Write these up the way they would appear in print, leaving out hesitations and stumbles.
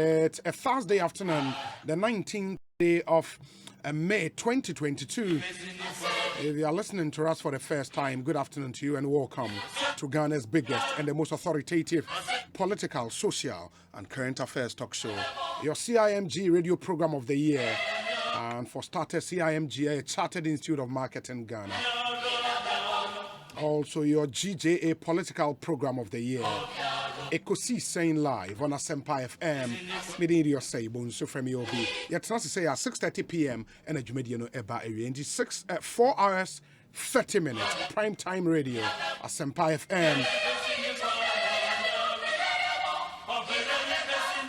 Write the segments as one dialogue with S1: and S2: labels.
S1: It's a Thursday afternoon, the 19th day of May 2022. If you are listening to us for the first time, good afternoon to you and welcome to Ghana's biggest and the most authoritative political, social, and current affairs talk show, your CIMG radio program of the year. And for starters, CIMG, a Chartered Institute of Marketing Ghana. Also, your GJA political program of the year. Ekosi saying live on Asempa FM. Meeting your say, Bonsu from Yobi. Yet, to say at 6:30 p.m. and a Jumediano Eba area. And 4 hours, 30 minutes. Prime time radio. Asempa FM.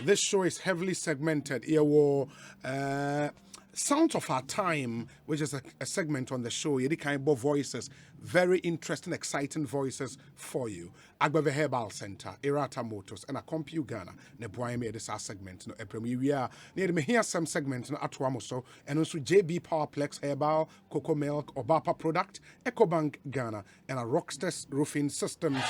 S1: This show is heavily segmented. Here were Sounds of Our Time, which is a segment on the show. You kind of voices, very interesting, exciting voices for you. Agbeve Herbal Center, Irata Motors, and a Compu Ghana. Ne boy made this segment. No, we are near me here some segments no Atuamoso, and also JB Powerplex Herbal, Cocoa Milk, Obapa Product, EcoBank Ghana, and a Rockstars Roofing Systems.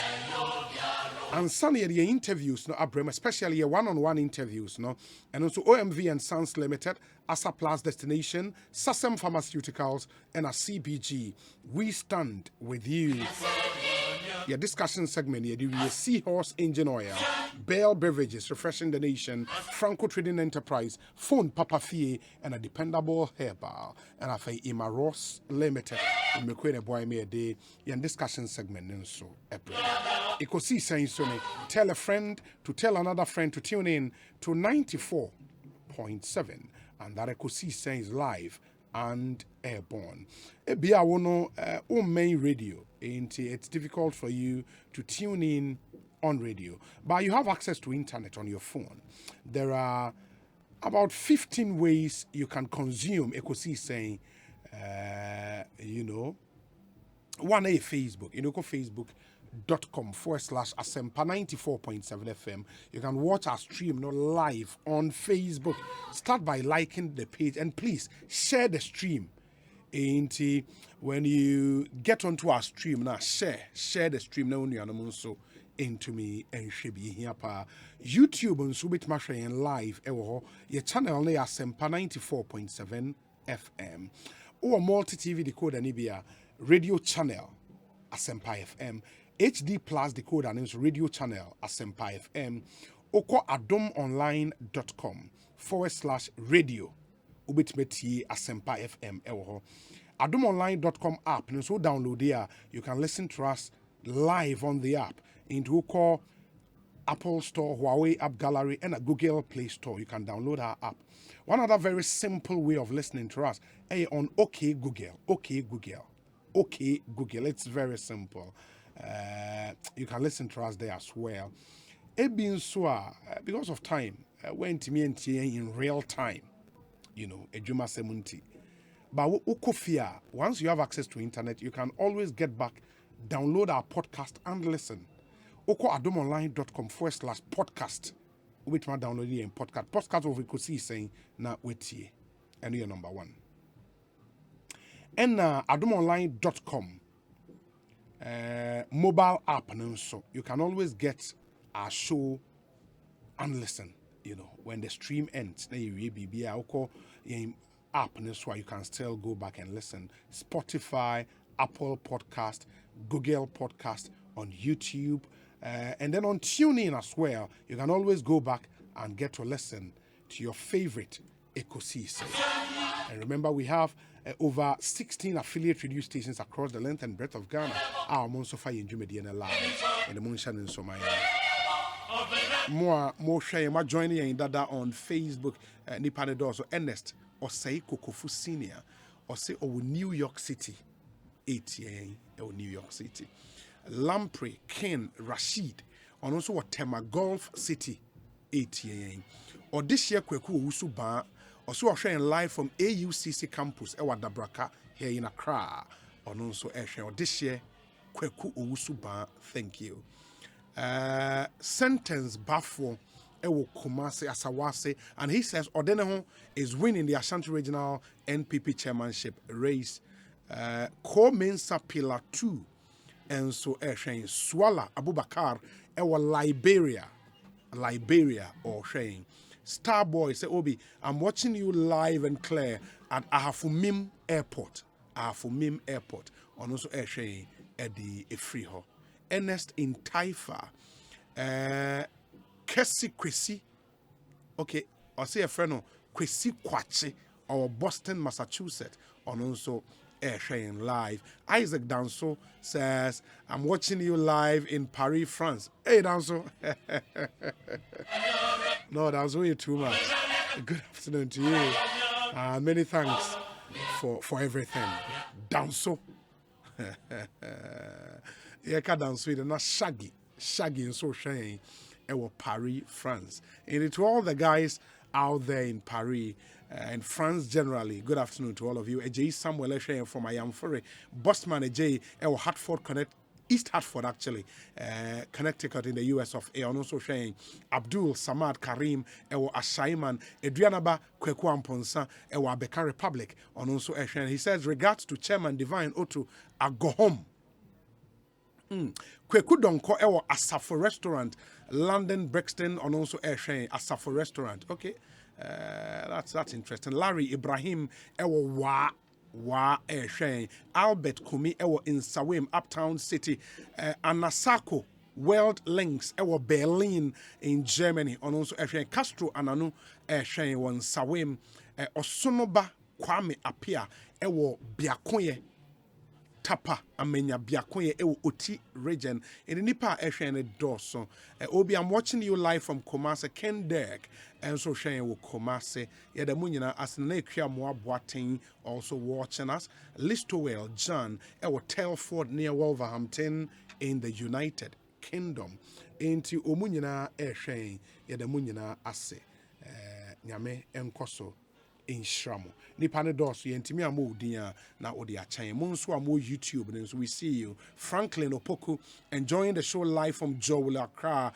S1: And some of the interviews, no, Abraham, especially one-on-one interviews, no, and also OMV and Sons Limited, Asa Plus Destination, Sasem Pharmaceuticals, and a CBG. We stand with you. Your discussion segment here, the Seahorse Engine Oil, Bale Beverages, Refreshing the Nation, Franco Trading Enterprise, Phone Papa Fie, and a Dependable Herbal, and I say Ima Ross Limited. And me kwene boy me a day. Your discussion segment, and so April. Ekosi saying so, tell a friend to tell another friend to tune in to 94.7, and that Ekosi saying live and airborne. Ebia wono main radio. It's difficult for you to tune in on radio, but you have access to internet on your phone. There are about 15 ways you can consume Ekosi saying, one a Facebook, go facebook.com/Asempa 94.7 FM. You can watch our stream live on Facebook. Start by liking the page and please share the stream. When you get onto our stream now, share the stream now so into me and should be here pa YouTube and subit mashing live your channel na Asempa 94.7 FM or multi TV decoder Nibia radio channel Asempa FM. HD Plus decoder names radio channel Asempa FM. Oko adomonline.com/radio. Ubitmeti Asempa FM. Adomonline.com app. And so download there. You can listen to us live on the app. Into Oko Apple Store, Huawei App Gallery, and a Google Play Store. You can download our app. One other very simple way of listening to us on OK Google. OK Google. OK Google. It's very simple. You can listen to us there as well. Because of time, went to me in real time, Ejuma Semunti. But Ukofia, once you have access to internet, you can always get back, download our podcast and listen. okoadomonline.com/podcast. Which one download here in podcast. Podcast of Ikosi saying na wait here. And you're number one. And adomonline.com. Mobile app and so you can always get our show and listen, when the stream ends. Then you be app and so you can still go back and listen. Spotify, Apple Podcast, Google Podcast, on YouTube, and then on TuneIn as well. You can always go back and get to listen to your favorite Ekosi. And remember, we have over 16 affiliate radio stations across the length and breadth of Ghana. Our Monsofa in Jumediana Live and the Moonshan in Somaya. More share, more joining in Dada on Facebook, Nipanedo, so Ernest, or say Kokofu Senior, or say New York City, 8 or New York City. Lamprey, Ken, Rashid, and also Tema Gulf City, 8 or this year Kweku Owusu Ba. Also, sharing live from AUCC campus, Ewa Dabraka, here in Accra. And also, sharing this year, Kweku Owusu Ba. Thank you. Sentence Bafo, Ewo Kumase Asawase, and he says Odeneho is winning the Ashanti Regional NPP chairmanship race. Ko-Mensa Pillar 2, and so sharing Swala Abubakar, Ewa Liberia, or sharing Starboy say Obi, I'm watching you live and clear at Ahafumim Airport. Ahafumim Airport. On also air sharing at the free ho. Ernest in Taifa. Kesi Kwesi. Okay, I'll say a friend of Kwesi Kwachi or Boston, Massachusetts. On also air sharing live. Isaac Danso says, I'm watching you live in Paris, France. Hey, Danso. No, that was way too much. Good afternoon to you. Many thanks for everything. Danso. Yeka Danso, they're not shaggy. Shaggy and so shiny. It was Paris, France. And to all the guys out there in Paris, and France generally, good afternoon to all of you. Ejay Samuel Eshe from Ayamfore, Bosman Ejay, Hartford Connect, East Hartford actually, Connecticut in the US of A. And also sharing Abdul Samad Karim, Ashaiman, Adrianaba Kweku Amponsa, Abeka Republic, and also Eshe. He says, regards to Chairman Divine Otu, I go home. Kweku Donko Asafo Restaurant, London Brixton, and also Eshe, Asafo Restaurant. Okay. That's interesting. Larry Ibrahim wa Albert Kumi in Sawim, Uptown City. Anasako World Links Berlin in Germany. And also Castro Ananu one Sawim Osonoba Kwame Apia Biakoye Tapa amenya biakoye Oti region in Nipa Eshen Dawson. Obi, I'm watching you live from Kumasi, Ken Derek, and so sharing with Kumasi. Yada Munina as Nakia Moa Boating also watching us. Listowell John Telford near Wolverhampton in the United Kingdom. Into Omunina Eshen Yada Munina Ase Nyame Enkoso. In Shramo. Nipane Dosu, Yentimi Amo Dia, na Odia Chain. Monsu Amo YouTube, and so we see you. Franklin Opoku enjoying the show live from Joel Accra,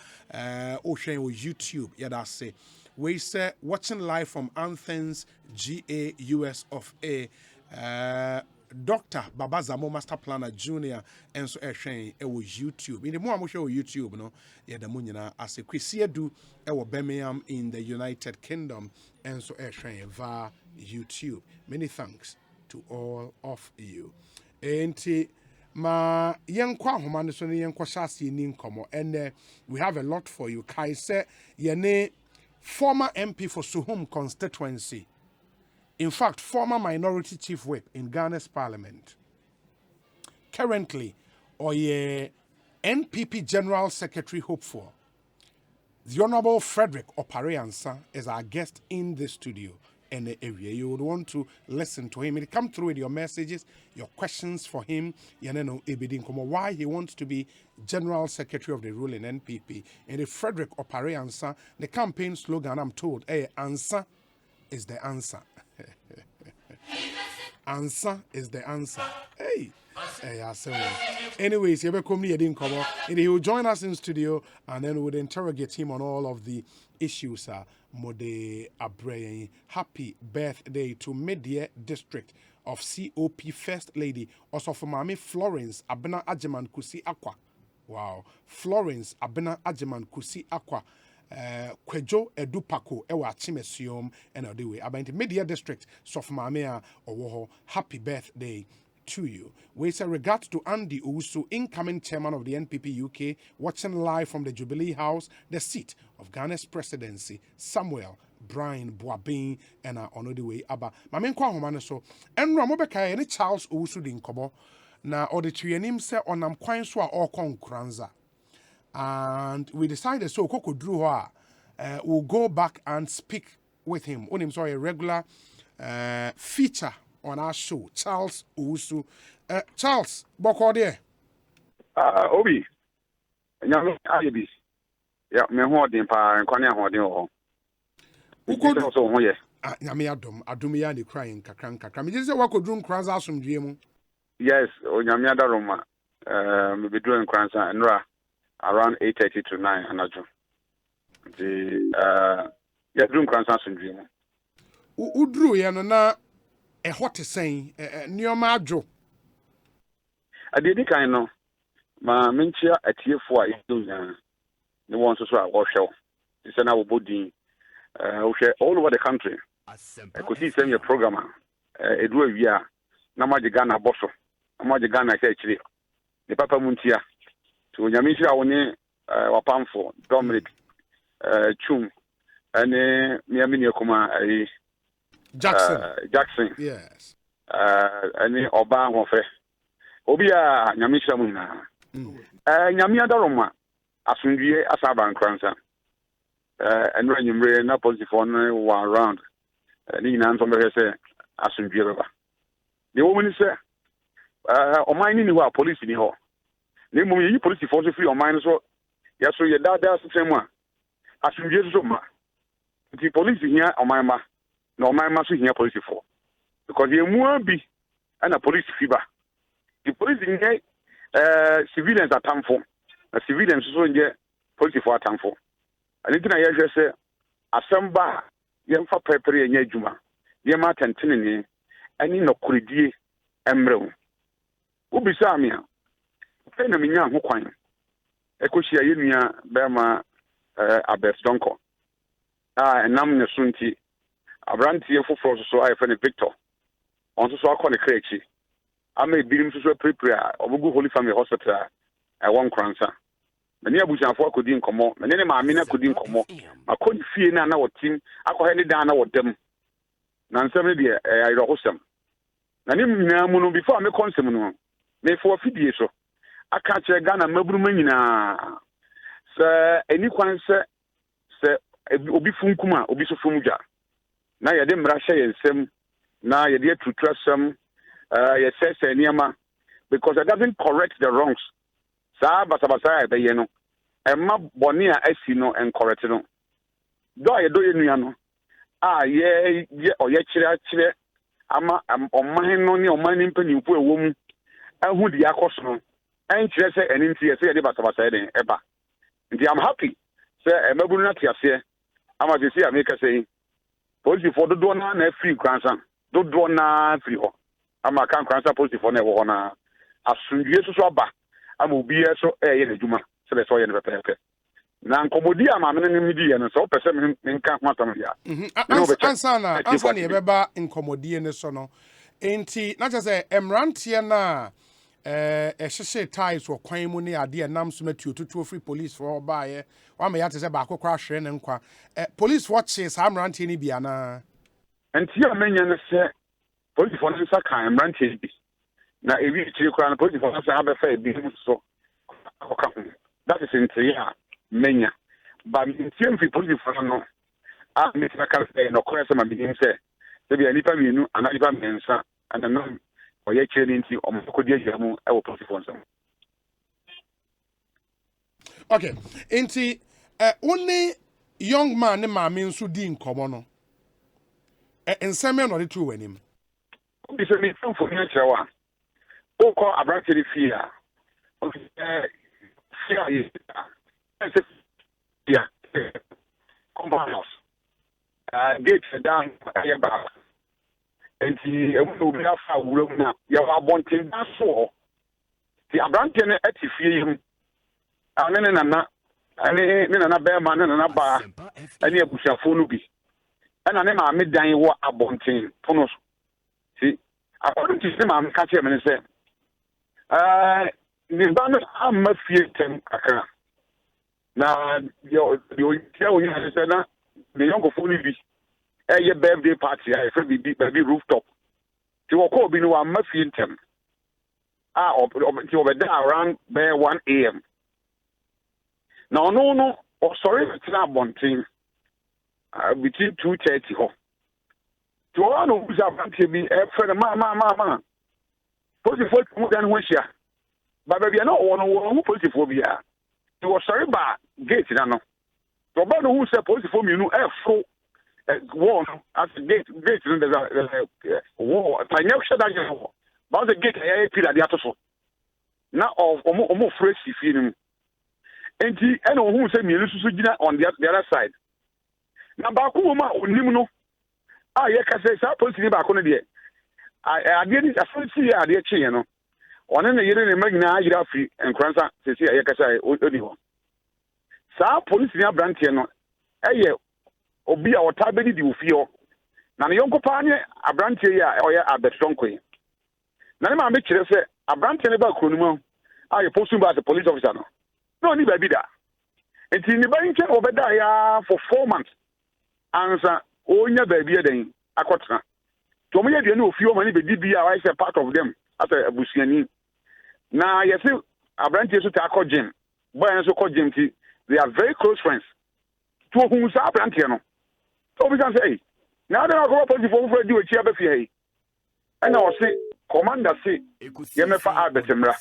S1: Ocean with YouTube. Yada say. We say watching live from Athens, GA, US of A. Dr. Baba Zamo Master Planner Jr. and so Eshen was YouTube. In the more I'm sure YouTube, no, yeah, the Munina as a Chrisia do Birmingham in the United Kingdom and so Eshen via YouTube. Many thanks to all of you. And ma yenkwa homane so ne yenkwa shasi ni nkomo and we have a lot for you. Kai say yene former MP for Suhum constituency. In fact, former minority chief whip in Ghana's parliament. Currently, Oye NPP General Secretary hopeful. The Honorable Frederick Opareansa is our guest in the studio in the area. You would want to listen to him. He'll come through with your messages, your questions for him. Why he wants to be General Secretary of the ruling NPP. And the Frederick Opareansa, the campaign slogan, I'm told, answer is the answer. Answer is the answer. Hey, I say. Anyways, he will join us in studio and then we would interrogate him on all of the issues. Mode Abrey, happy birthday to Media District of COP First Lady, also for Mami Florence Abena Ajeman Kusi Aqua. Wow, Florence Abena Ajeman Kusi Aqua. Kwejo Edupako Ewa Chimesium and Odewe about the Media District Sofmamea Owoho. Happy birthday to you. We say regards to Andy Owusu, incoming chairman of the NPP UK, watching live from the Jubilee House, the seat of Ghana's presidency, Samuel Brian Boabin and Onodewe Aba. Mamenkwa Homane so Enra Mobeka any Charles Owusu din kobo na auditorium se onam kwan so a okon Nkoranza. And we decided, so Koko Drew we'll go back and speak with him. On him, sorry, a regular feature on our show, Charles Owusu. Charles, Boko there.
S2: Obi. Yeah, me holding pa and Konya holding.
S1: Who could also, yes. Yami Adumia, the crying Kakranka. This is what could do Nkoranza from GMO.
S2: Yes, Onyamiada Roma. Maybe doing Nkoranza and Ra. Around 8:30 to 9, Anajo. Yeah, doing Nkoranza syndrome.
S1: Udru yana a hot saying near Majo.
S2: I did the kind of my mentia at year 4 is doing the ones who are washed. It's an hour body all over the country. I could see some your program. It will be a Namajigana Bosso, Namajigana actually. The Papa Muntia to Yamisha One Wapamfo, Dominic Chum, and Miamini Kuma Jackson.
S1: Yes.
S2: And Obama Obia Yamisha Muna. Yamia Daroma, Asungie Asaba and Nkoranza. And when you bring up positive one around, Nina from the say Asungie. The woman said, "O mine in the police in the hall. The moment you police force free on mine, so yes, so your dad does the same one. Asungie Zuma. The police in here on my ma, no my master here police for. Because you won't be and a police fever. The police in here, civilians are time for. Civilians so in here, police for time for. And then I just say, Asamba, young for prepare and Yajuma, Yama Tantini, and in no Kuridi, Emro. Ubi Samia, Fenamina Huquine, Ecosia Unia, Berma, Abes Donko. And Namna Sunti, Abranti for so I find Victor. On so I call the Crechi. I may be him to prepare or go Holy Family Hospital at one Nkoranza. Many Abuja for could come more, many Mamina could come more. I couldn't fear now our team, I could hand it down our them. Nansammy, I host them. Nanim before I make consumer, may for 50 years so. I catch a gun and Mabrumina. Sir, any one sir, Obi Funkuma, Obi Sufumuja. Now you didn't rush and some, now you dare to trust some, you say, Niama, because it doesn't correct the wrongs. Basabasa, the Yeno, and Ma Bonia Esino and Corretino. Do I do you? Ye, or yet, Ama, on mine only on mine penny for a woman, and who the Acoson, and Chese and in TSA, Basabasa, Eba. I'm happy, sir, and Mabunati, I'm at the sea, I make a say, Police for the donor and free grandson, do donor free. I'm a can't grandson policy for never honor. As soon as you saw back. I will be so a Juma, so that's why you never pay. Now, Comodia, my media, and so person in Camp Matamia.
S1: Answer, Beba in Comodia and so no. Ain't he not just a Emrantiana, a shade ties or quine money idea, Namsumet you to free police for all buyer. One may have to say Bako crash and qua. Police watches, I'm ranting Biana.
S2: And here, many say, police for Saka, I'm ranting. Now, if you can put it for us, I have a fair business. So, that is in Tia, Mania. But in Tian, we put it for no. I make a car say, no question, I begin say, there be a little menu, and I even mention, and I know, or yet, into or Mokodia, I will put it for some.
S1: Okay, ain't only young man, my means to deem common. And some men are true in him.
S2: It's a little for nature one. Call a branch of the fear. Fear is yeah. Compound house. Gates down about. And he will be after room now. You are wanting that so. The branch at the fear. And then a bear man and a bar. And you push a phone be. And I never made down what a bonting. Ponos. See, according to him, I'm catching him and say, the band I'm a few ten. Now, you tell me, I said, the young fully be a birthday party. I feel be rooftop. To a call, be no, I'm a few ten. Over there around 1 a.m. No, sorry, it's not one thing. Between 2:30. To all who's about to be a friend, Mama. Positive more than wish ya. But baby, I know one who positive phobia. You were sorry about gate, I know. To about who said positive for me, you know, full one at the gate, in the war. I never said that you know. But the gate, I appeared at the other. Now, almost fresh feeling. And he, I know who said me, on the other side. Now, Bakuma, Nimuno. Yeah, can say, supposing back on the I didn't see a dear chino. One in the year in Magna, Giraffi, and Nkoranza, Cecilia Yakasa, Odiho. Sa police near Brantiano. obi a ota be di ofie na ne yonko pa anye abrantie ya oya abetronko yi na ne ma me kire se abrantie ne ba kronuma a ye postu ba as police officer no ni ba bi da enti ni ba nche obeda ya for 4 months ansa onya ba bi eden akotena to mo ye de ne ofie o ma ni be di bi a I say part of them as a abusuani na ye se abrantie so ta akọ gym boy so ko gym ti they are very close friends to who sa abrantie no so we can say now they are going to for do a chia be fie and I say commander say ye me fa abetemra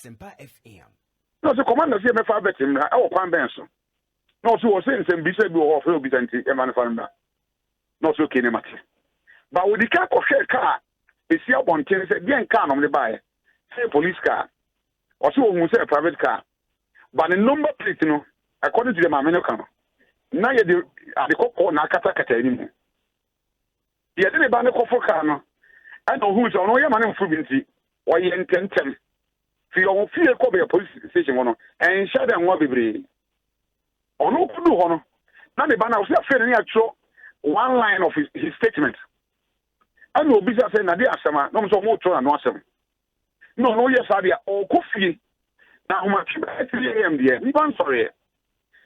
S2: no so commander say me fa abetemra e wo kwan ben so no so we say nsem bi say bi wo for obi tanti e man fa nda no so kene mate but we the car ko share car e si abonten say bien car no me buy say police car or so we say private car but the number plate no according to the man no kan na ye the kokko na kata kata ni mu ye de ba ne kofo car no and who is on your man for binti or ye intentem fi o fi e ko be police station no en sha dem wa bebre ono kudu ho no na ne ba na o se afere ni atro one line of his statement and obi say na dey asema no so mo tro na no asem no yes abia o ko fie na o ma 3 am there ni ban sorry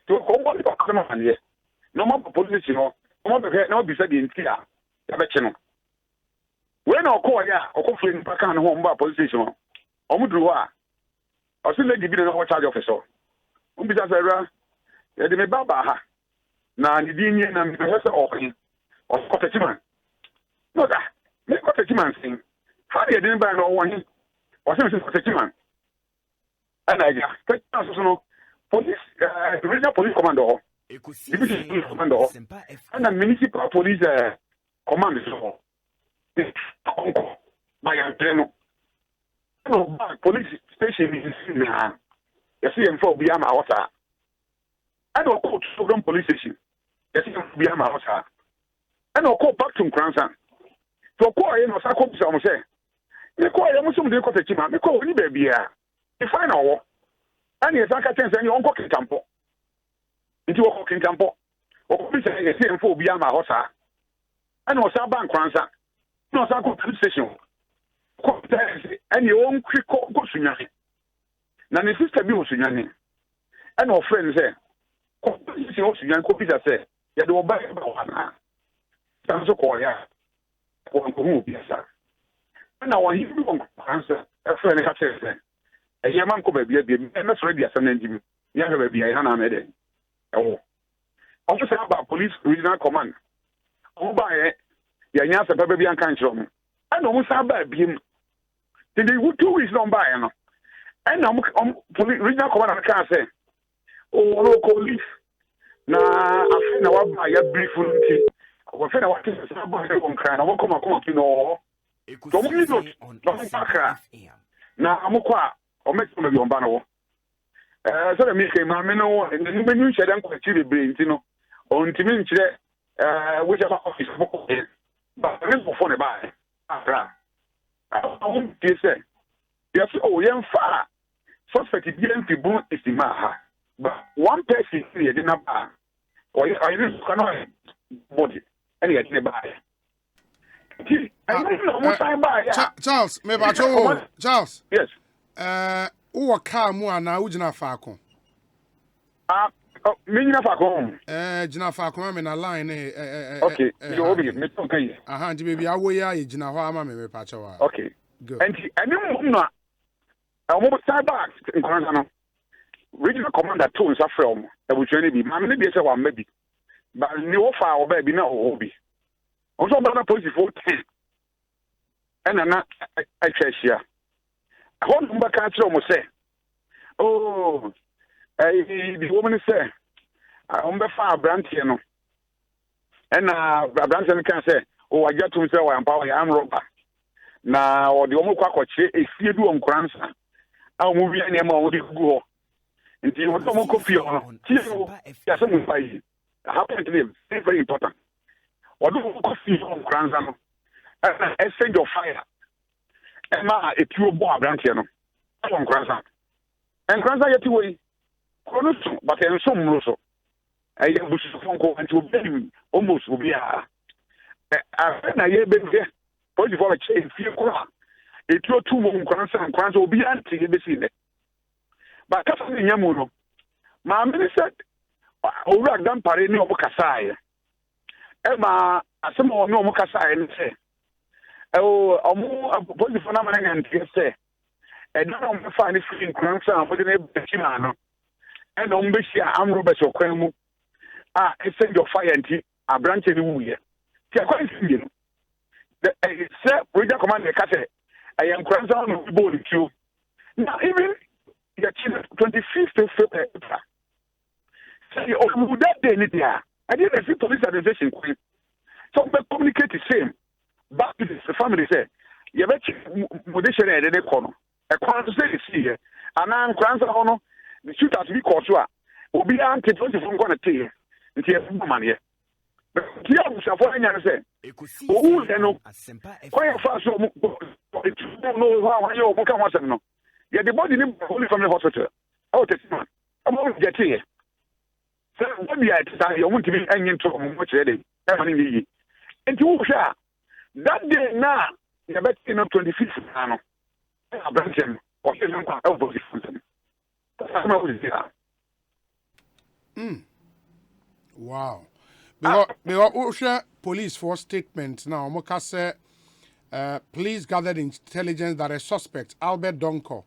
S2: to ko mo ko asema man ye no mo police no mo be na obi say dey ntia ya be che no when I call ya o fie ni paka na ho mba police station o mu duru a o se lady bi na ho charge officer o bi say ra ya de me baba ha na ni di nye na me say o kin o ko techiman no da me ko techiman sin how dey dey ba no won o se me ko techiman and I ja techiman so no police regional police commander division police commander and the municipal police command so my antenna no police station is na you see him for beyond my water I don't go to program police station you see him beyond my water I don't go back to Nkoranza so call you no sa ko bisa mo say me call you mo so me ko techima me call ni ba bia e fine owo ani e sanka tense ni onko kintampo nti wo ko kintampo o ko bisa you see him for beyond my water and o sa bank Nkoranza no sa ko police station ko any on quick go sunyane na ne sister bi o sunyane and o friend say ko si o sunyane ko bi say ya de oba ba wana tan so ko ya ko hu bi sa na wa hibi on answer e friend ka say e ye man ko ba bi e me so bi asa na njimi ya ga ba bi ya na me de e wo officer about police regional command o ba ya nya sa pa bi an kan chiro mo and almost have a beam. Did they 2 weeks don't buy no? And regional commander can say, oh, local leaf. Na I feel now buy a brief until I feel what is about on crying. I won't come to know. Don't you don't cry. Now I'm quite or make some of your banner. So the make my meno and the menu said I'm quite chilly brains, you know, on Timin, whichever office, but there is no phone by. I won't say, yes, oh, young far. Suspect people is the maha. But one person here did not buy. Or I just cannot body. And I didn't buy. I don't know what I buy.
S1: Charles, maybe Charles.
S2: Yes.
S1: Who car more now? Ujina Falcon.
S2: Mina Falcon.
S1: Jina Falcon, I'm in a line.
S2: Okay, you'll be okay.
S1: Baby, I will ya, Jina Hama, me pachawa.
S2: Okay,
S1: good.
S2: And I know I'm almost back in Nkoranza. Regional commander told us from that we journey be. Maybe say one maybe, but no far or baby no hobby. Also, I'm not positive for 10. And I'm not I here. I want to back at almost say, oh, the woman say, I'm the far branch, you know. And branch can say, oh, I got to say, I'm power, I'm robber. Now, or the Omo Quacoche is still doing Nkoranza. I'll move you any more with go. Until you want to coffee on. Yes, I'm by you. Happen to them, very, very important. Or do coffee on Nkoranza. Exchange of fire. And now, a pure boy branch, you know. On Nkoranza. And Nkoranza, yet away. But in some also. I was phone call and to be almost will be a year baby. What you for a change? It was 2 more Nkoranza will be anti the scene. But Castle Yamuno, my minister, over done Pare no Mokasai. Emma, some more no Mokasai and say, oh, a more positive phenomenon and say, and don't find it in Nkoranza with an Ebimano. And on Bishia, I'm Robert Okwemu. Send your fire and tea, a branch in the year. Quite you know. Sir, we don't command the cassette. I am Nkoranza on the board too. Now, even the 25th of February. Say, oh, that day, Lydia, I didn't see police administration. So, we communicate the same. Back to the family, say, you bet you, Mudisha, and the corner. A corner say, see, and I'm Nkoranza on the shooter to be caught. Will be anti 20 from going to tell you. It's here for money. But here, I'm saying, oh, you know, quite fast, don't know how you can watch them. Yeah, the body only from the hospital. Oh, it's not. I'm always get here. So, what be I want to be hanging to much ready. And you share that day now, you're better in 25th. I bring him or elbows. That's how I
S1: Wow. Because police force statement now, Moka said, police gathered intelligence that a suspect, Albert Donko,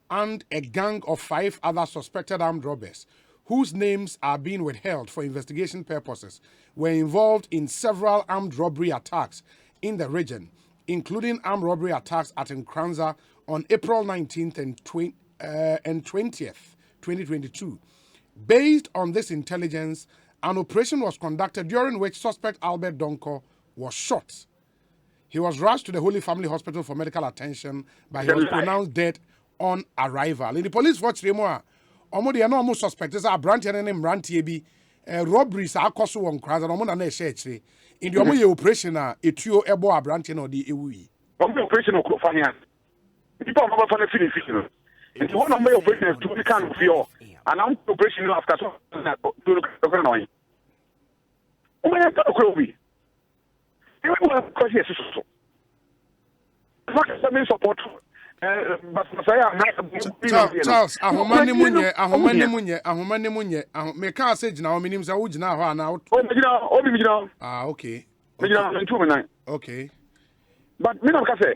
S1: and a gang of 5 other suspected armed robbers, whose names are being withheld for investigation purposes, were involved in several armed robbery attacks in the region, including armed robbery attacks at Nkoranza on April 19th and 20th, 2022. Based on this intelligence, an operation was conducted during which suspect Albert Donko was shot. He was rushed to the Holy Family Hospital for medical attention, but he was pronounced dead on arrival. In the police force, they are no suspect. There's a branch and a branch robberies are cost one crowd and na share. In the operation, it you ebo a branch or the ewi.
S2: Operation of Kofania. People are from the Philippines. It's one of my operations to be kind of fear. And I'm operational after to the Hanoi. Oh, my God, Kobe. You will have question. What is the main support?
S1: Charles, ahomani munye. Me can't say now, minimum Zawujina now. Ah, okay. Okay.
S2: But me no say.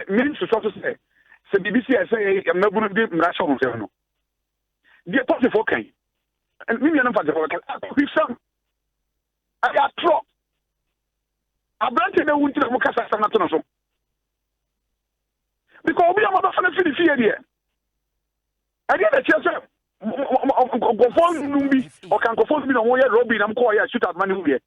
S2: Means to sort of say. Se BBC say I'm not going to be mrasho no. The party for can. And me no party for can. Be some. I got tro. Abrante na wunti na mukasa sana to no so. Because we are not going to fear here. I get a chance. Go phone numbi or can go phone me no one Robin am call ya shoot at money here.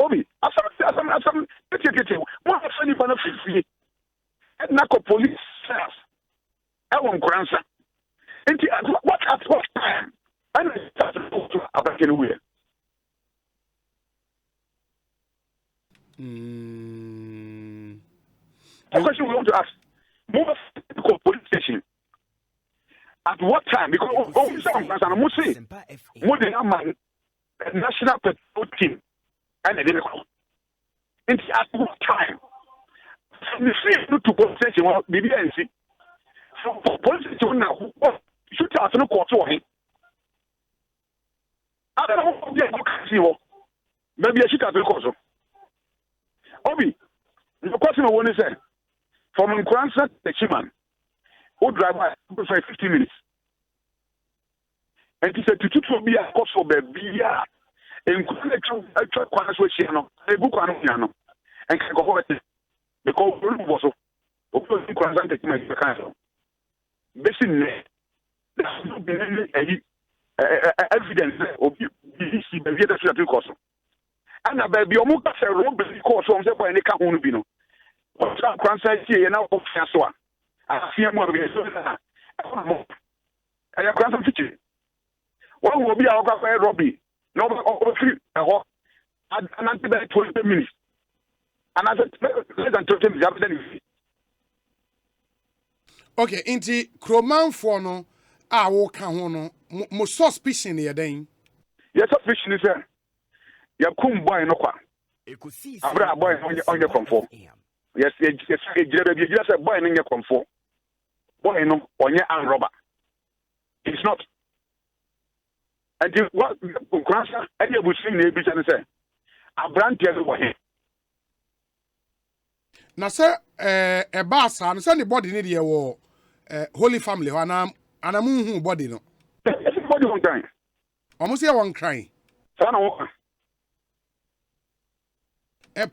S2: Obi, asam tete. What funny for no free. And na police cells. I want Nkoranza. And what at what time? And start to about anywhere. The question we want to ask: move to police station. At what time? Because officer Nkoranza, I must say, more than a man, national patrol team, and they didn't come. And at what time? The free to police station, well, BBNC. So police station now, shoot out no court for him. I don't know what they see. Maybe I should have the court. Obi, the question I want to say, from Nkoranza to the Chiman, who drive by for 15 minutes. And he said, to be a cost for baby, and I try to switch a book on piano, and can go ahead. Because we was of Nkoranza to my council. Basically, there's not been any evidence of the other cost. And a baby, almost a robbery course from the way they can't only be no. What's that Nkoranza here now of François? I see more of it. I have got some picture. One will be our robbery. No, over 3 and until 20 minutes. And I said, less than 20 minutes.
S1: Okay, inti Kroman for no, a walk hono, mo suspicion near then.
S2: Yes, suspicion is there. You come boy no kwa. Abra boy on your comfort. Yes, yes, just a boy in your comfort. Boy no on your arm robber. It's not. And what Nkoranza and you will see in every channel say. Abra tell boy.
S1: Na sɛ ɛba saa no sɛ ne body ne deɛ wɔ holy family hɔ anamu hu body no
S2: Everybody one time.
S1: ɔmo sɛ wɔn kran
S2: Sana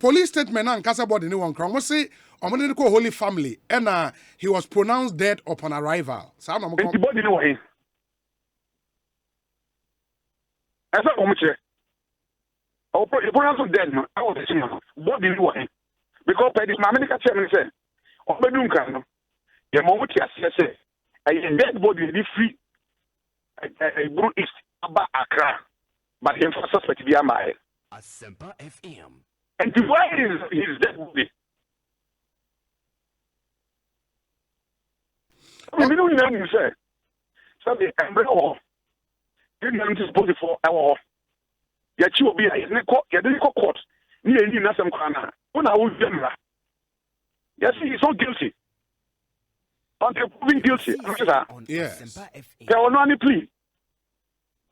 S1: police statement na nkasa body ne wɔn kran ɔmo sɛ ɔmo de kɔ holy family ɛna he was pronounced dead upon arrival saa na ɔmo kɔ
S2: body no wɔ he. Ɛsɛ ɔmo kyerɛ. Ɔmo pronounce dead no ɛwɔ the scene no body no wɔ he. Because by this America chairman said, "On the Duncan, no, the moment you say, a dead body be free, a brute is about Accra, but him for suspect be a mile."
S3: Asempa FM.
S2: And why is his dead body? We don't know you say. So the embryo, you know, it is body for our. Yet you will be a court. Near you, nothing corner. Yes, he's so guilty. Until proven guilty.
S1: yes
S2: There was no any plea.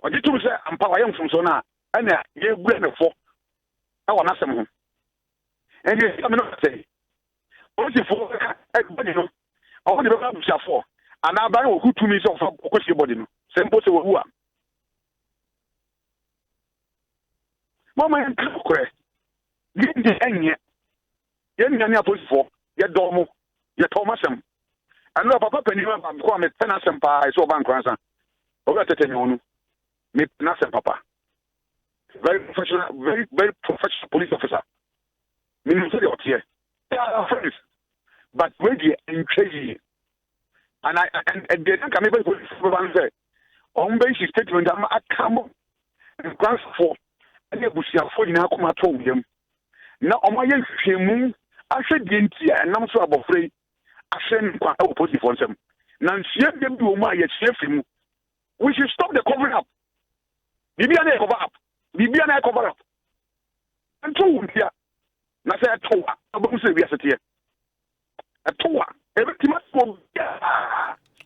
S2: Or did you say, I'm power young from Sona, and you went for. I want to ask him. And you come and say, only for everybody, no. I want to go to for. And I buy who to me so for question body. Same person who are. Mama, I'm correct. Get the end yet. Yen police for ye domo ye Thomasem. And no papa penny am ko me penasem pa so ban Nkoranza. Oga tete nyonu. Me penasem papa. Very professional police officer. Me no say otie. Yeah, friends. But when you encourage and they don't come even police for say on base statement am akamo Nkoranza for and you busia for nyina kuma to wiem. Na omaye hwemu ahwe die nti a nam so abofrei ahwe nkwa opposite for nsem na nsia dem bi wo mu a ye fimu we should stop the cover up bibia na cover up nto wuntia na say atoa abomu se bia setie atoa ebetima so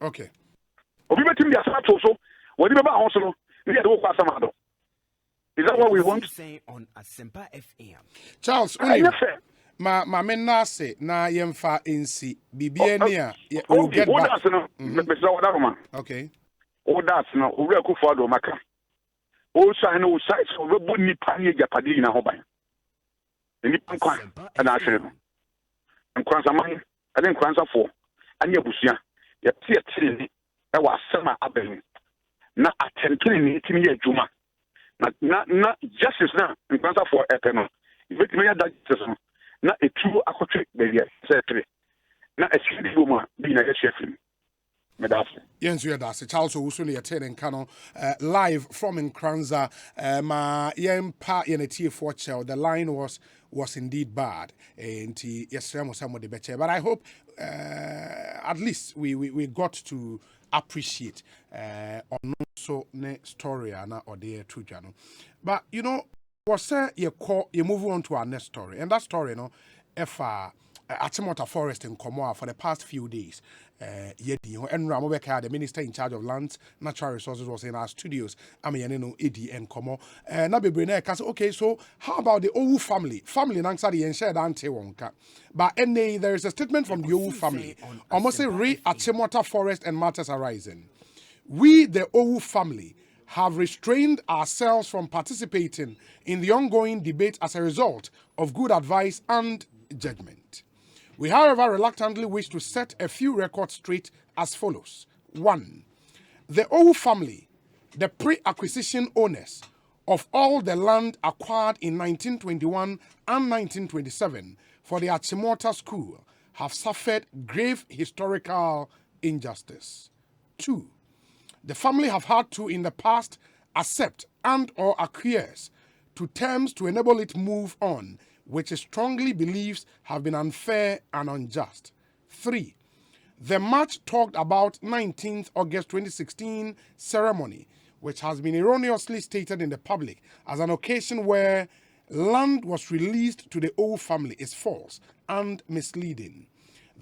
S1: okay
S2: obi betim bia sa to so wodi beba ho so no ne de wo kwa samado. Is that what we want?
S3: Say on Asempa FM.
S1: Charles ma men na se na yemfa nsi bibia ni a we get back okay
S2: o that no o re akufo do maka o sign no site so we bo ni pa ni japade na ho ban ni kwa na ahwe no Nkoranza man ade Nkoranza fo anya busua ye tie ni e wa asema abenu na atentene ni timi ye adwuma na justice na Nkoranza for epe if me that justice na etu akotwe beria secretary na asidi boma bi na chef medafo
S1: yenzu yadase Charles Owusu ne yetene nka live from Nkoranza ma yempa yeneti for chel the line was indeed bad and yesremo some de beche but I hope at least we got to appreciate on so ne story na or the truth no but you know was say you move on to our next story and that story no if Achimota Forest in Komoa for the past few days and Ramobeka, the minister in charge of lands natural resources, was in our studios Amianino Edi and Komo Nabi Brene okay, so how about the Owu family answer the shared ante wonka but there is a statement from the Owu family almost say re Achimota Forest and matters arising. We the Owu family have restrained ourselves from participating in the ongoing debate as a result of good advice and judgment. We, however, reluctantly wish to set a few records straight as follows. 1. The Owu family, the pre-acquisition owners of all the land acquired in 1921 and 1927 for the Achimota School, have suffered grave historical injustice. 2. The family have had to, in the past, accept and or acquiesce to terms to enable it move on, which it strongly believes have been unfair and unjust. 3. The much talked about 19th August 2016 ceremony, which has been erroneously stated in the public as an occasion where land was released to the Owu family, is false and misleading.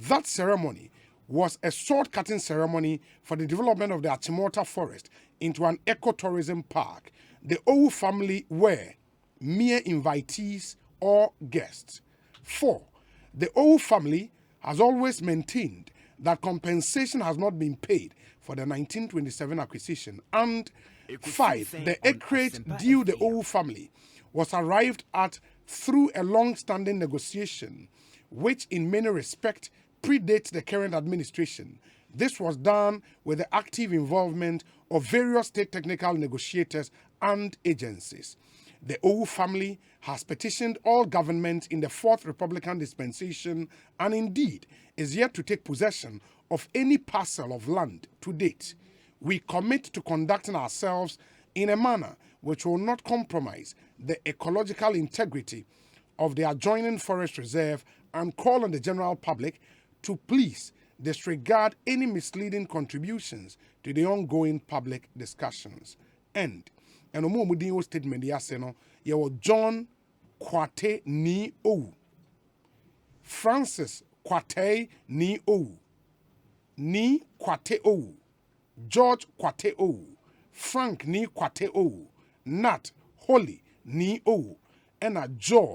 S1: That ceremony was a sword-cutting ceremony for the development of the Achimota forest into an ecotourism park. The Owu family were mere invitees or guests. 4. The Owu family has always maintained that compensation has not been paid for the 1927 acquisition. And 5. The acreage due the Owu family was arrived at through a long-standing negotiation, which in many respects predates the current administration. This was done with the active involvement of various state technical negotiators and agencies. The Owu family has petitioned all governments in the Fourth Republican dispensation and indeed is yet to take possession of any parcel of land to date. We commit to conducting ourselves in a manner which will not compromise the ecological integrity of the adjoining forest reserve and call on the general public to please disregard any misleading contributions to the ongoing public discussions. End. And omo mudin o statement ya se no ye wo John Kwate ni Owu, Francis Kwate ni Owu, ni Kwate Owu, George Kwate Owu, Frank ni Kwate Owu, Nat Holy ni Owu, and a George